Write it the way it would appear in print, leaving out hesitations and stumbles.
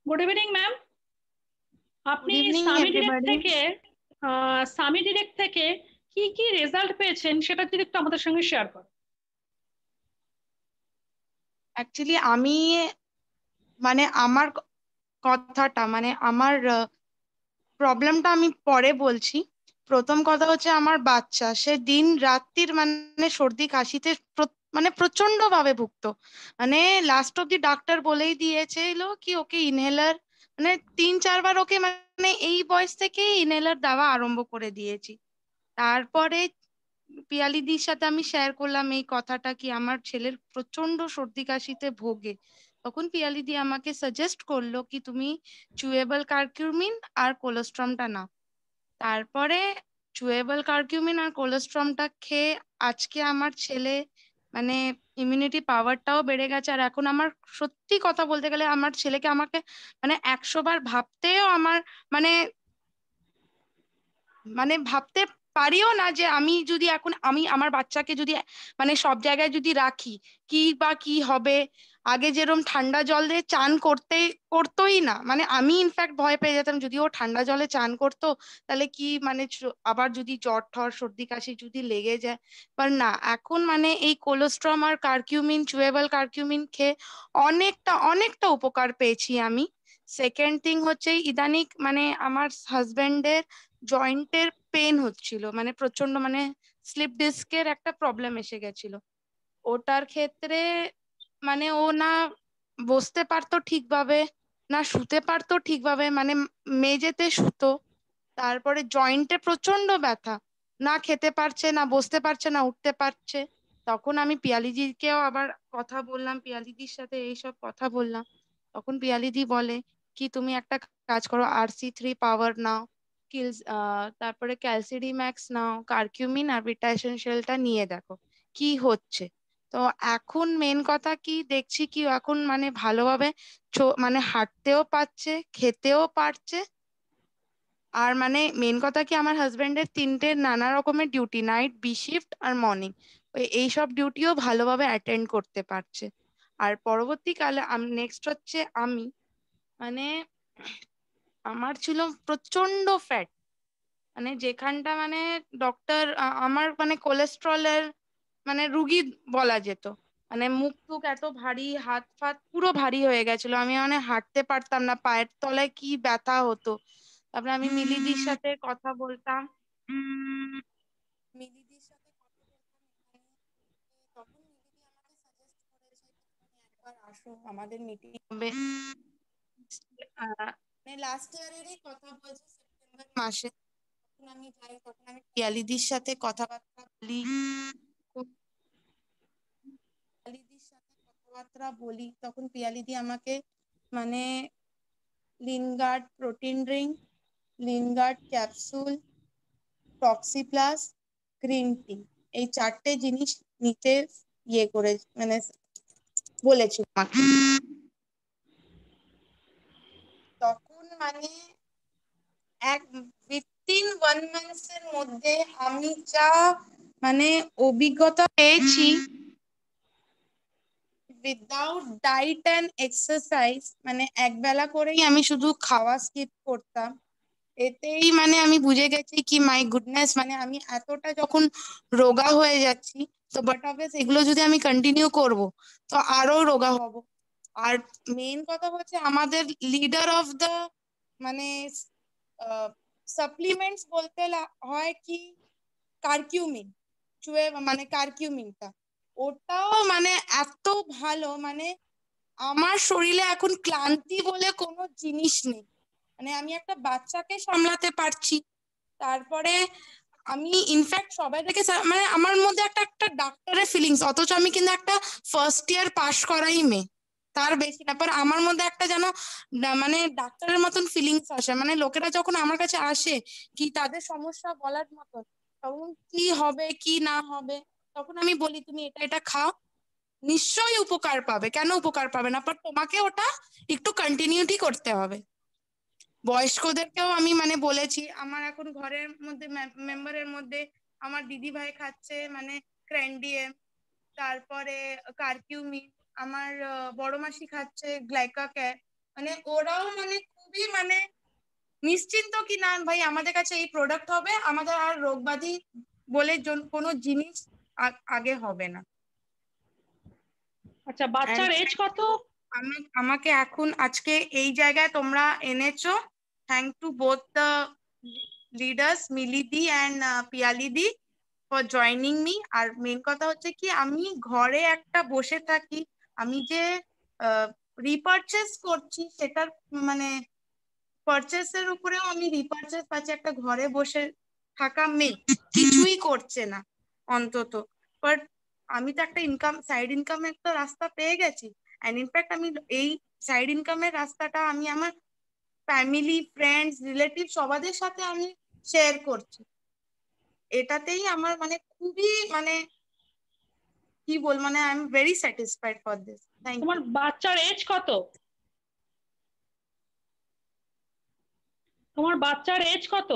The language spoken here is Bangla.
Good evening ma'am. গুড আপনি ইভিনিং সামি ডিরেক্ট এভরিবডি। থেকে সামি ডিরেক্ট থেকে কি কি রেজাল্ট পেয়েছেন সেটা যদি একটু আমাদের সঙ্গে শেয়ার করেন। অ্যাকচুয়ালি আমি মানে আমার কথাটা মানে আমার প্রবলেমটা আমি পরে বলছি। প্রথম কথা হচ্ছে আমার বাচ্চা সে দিন রাত্রির মানে সর্দি কাশিতে মানে প্রচন্ড ভাবে ভুগতো। মানে লাস্ট অব্দি ডাক্তার বলেই দিয়েছিল কি ওকে ইনহেলার মানে 3-4 বার ওকে মানে এই বয়স থেকেই ইনহেলার দেওয়া আরম্ভ করে দিয়েছি। তারপরে পিয়ালিদির সাথে আমি শেয়ার করলাম এই কথাটা কি আমার ছেলের প্রচন্ড সর্দি কাশিতে ভোগে। তখন পিয়ালিদি আমাকে সাজেস্ট করলো কি তুমি চুয়েবল কারকিউমিন আর কোলেস্ট্রমটা নাও। তারপরে চুয়েবল কারকিউমিন আর কোলেস্ট্রমটা খেয়ে আজকে আমার ছেলে মানে ইমিউনিটি পাওয়ারটাও বেড়ে গেছে। আর এখন আমার সত্যি কথা বলতে গেলে আমার ছেলেকে আমাকে মানে 100 বার ভাবতেও আমার মানে মানে ভাবতে পারিও না যে আমি যদি এখন আমি আমার বাচ্চাকে যদি মানে সব জায়গায় যদি রাখি কি বা কি হবে। আগে যেরকম ঠান্ডা জল দিয়ে চান করতোই না, মানে আমি ইনফ্যাক্ট ভয় পেয়ে যেতাম যদি ও ঠান্ডা জলে চান করতো তাহলে কি মানে আবার যদি জ্বর ঠর সর্দি কাশি যদি লেগে যায়। ਪਰ না, এখন মানে এই কোলেস্ট্রম আর কারকিউমিন চুয়েবল কারকিউমিন খেয়ে অনেকটা অনেকটা উপকার পেয়েছি আমি। সেকেন্ড থিং হচ্ছে ইদানিং মানে আমার হাজবেন্ডের জয়েন্টের পেন হচ্ছিল, মানে প্রচন্ড মানে স্লিপ ডিস্কের একটা প্রবলেম এসে গেছিল। ওটার ক্ষেত্রে মানে ও না বসতে পারতো ঠিকভাবে, না শুতে পারতো ঠিকভাবে, মানে মেঝেতে শুতো। তারপরে জয়েন্টে প্রচন্ড ব্যথা, না খেতে পারছে না বসতে পারছে না উঠতে পারছে। তখন আমি পিয়ালিদিকেও আবার কথা বললাম, পিয়ালিদির সাথে এইসব কথা বললাম। তখন পিয়ালিদি বলে কি তুমি একটা কাজ করো, RC3 পাওয়ার নাও, কিলস তারপরে ক্যালসিডি ম্যাক্স নাও, কারকিউমিন আর বিটা এসেনশিয়ালটা নিয়ে দেখো কি হচ্ছে। তো এখন মেন কথা কি দেখছি কি ও এখন মানে ভালোভাবে মানে হাঁটতেও পারছে, খেতেও পারছে। আর মানে মেন কথা কি আমার হাজবেন্ডের 3টে নানা রকমের ডিউটি, নাইট, বি শিফট আর মর্নিং, এই সব ডিউটিও ভালোভাবে অ্যাটেন্ড করতে পারছে। আর পরবর্তীকালে নেক্সট হচ্ছে আমি মানে আমার ছিল প্রচন্ড ফ্যাট, মানে যেখানটা মানে ডক্টর আমার মানে কোলেস্ট্রলের মানে রুগী বলা যেত। মানে মুখ টুক এত ভারী, হাত ফাত পুরো ভারী হয়ে গেছিল, আমি মানে হাঁটতে পারতাম না, পায়ের তলায় কি ব্যথা হতো। তারপরে আমি মিলিদির সাথে কথা বলতাম, মিলিদির সাথে কথা বলতাম এখানে। তখন মিলিদি আমাকে সাজেস্ট করেছে যে তুমি একবার আসো, আমাদের মিটিং হবে। মানে লাস্ট ইয়ারেরই কথা বলছি, সেপ্টেম্বর মাসে। তখন আমি যাই, তখন আমি পিয়ালিদির সাথে কথাবার্তা বলি, পিয়ালিদির সাথে কথাবার্তা বলি। তখন পিয়ালিদি আমাকে মানে Lingard protein drink, Lingard capsule, টক্সি plus, green tea, এই 4টে জিনিস নিতে করে মানে বলেছিল আমাকে। তখন মানে এক উইথিন 1 মান্থের মধ্যে আমি যা মানে অভিজ্ঞতা পেয়েছি উইদাউট ডাইট অ্যান্ড এক্সারসাইজ, মানে একবেলা করেই আমি শুধু খাওয়া স্কিপ করতাম, এতেই মানে আমি বুঝে গেছি কি মাই গুডনেস মানে আমি এতটা যখন রোগা হয়ে যাচ্ছি। তো বাট অবভিয়াস এগুলো যদি আমি কন্টিনিউ করব তো আরো রোগা হব। আর মেইন কথা হচ্ছে আমাদের লিডার অফ দ্য মানে সাপ্লিমেন্টস বলতে হয় কি কারকিউমিন, মানে কারকিউমিনটা ওটাও মানে এত ভালো, মানে আমার শরীরে এখন ক্লান্তি বলে কোনো জিনিস নেই। মানে আমি একটা বাচ্চাকে সামলাতে পারছি। তারপরে আমি ইনফ্যাক্ট সবাই থেকে মানে আমার মধ্যে একটা একটা ডাক্তারের ফিলিংস, অথচ আমি কিন্তু একটা ফার্স্ট ইয়ার পাশ করাই মেয়ে, তার বেশি না। পর আমার মধ্যে একটা যেন মানে ডাক্তারের মতন ফিলিংস আসে, মানে লোকেরা যখন আমার কাছে আসে কি তাদের সমস্যা বলার মতন, তখন কি হবে কি না হবে তখন আমি বলি তুমি এটা এটা খাও, নিশ্চয়ই উপকার পাবে, কেন উপকার পাবে না, বাট তোমাকে ওটা একটু কন্টিনিউটি করতে হবে। বয়স্কদেরকেও আমি মানে বলেছি, আমার এখন ঘরের মধ্যে মেম্বারের মধ্যে আমার দিদি ভাই খাচ্ছে মানে ক্র্যান্ডিয়েম, তারপরে কারকিউমিন, আমার বড় মাসি খাচ্ছে গ্লাইকাক্যার, মানে ওরাও মানে খুবই মানে নিশ্চিন্ত কি না ভাই আমাদের কাছে এই প্রোডাক্ট হবে, আমাদের আর রোগ ব্যাধি বলে কোনো জিনিস আগে হবে না। আচ্ছা, বাচ্চার এজ কত? আমাকে এখন আজকে এই জায়গায় তোমরা এনেছো, thank to both the leaders মিলিদি অ্যান্ড পিয়ালিদি ফর জয়নিং মি। আর মেন কথা হচ্ছে কি, আমি ঘরে একটা বসে থাকি, আমি যে রিপারচেস করছি সেটার মানে পারচেসের উপরেও আমি রিপারচেস পাচ্ছি, একটা ঘরে বসে থাকা মেয়ে কিছুই করছে না অন্তত, বাট আমি তো একটা ইনকাম, সাইড ইনকামের একটা রাস্তা পেয়ে গেছি। অ্যান্ড ইনফ্যাক্ট আমি এই সাইড ইনকামের রাস্তাটা আমি আমার ফ্যামিলি, ফ্রেন্ডস, রিলেটিভ সবাদের সাথে আমি শেয়ার করছি। এটাতেই আমার মানে খুবই মানে কি বল, মানে I am very satisfied for this. Thank তোমার ইউ। বাচ্চার এজ কত? তোমার বাচ্চার এজ কত?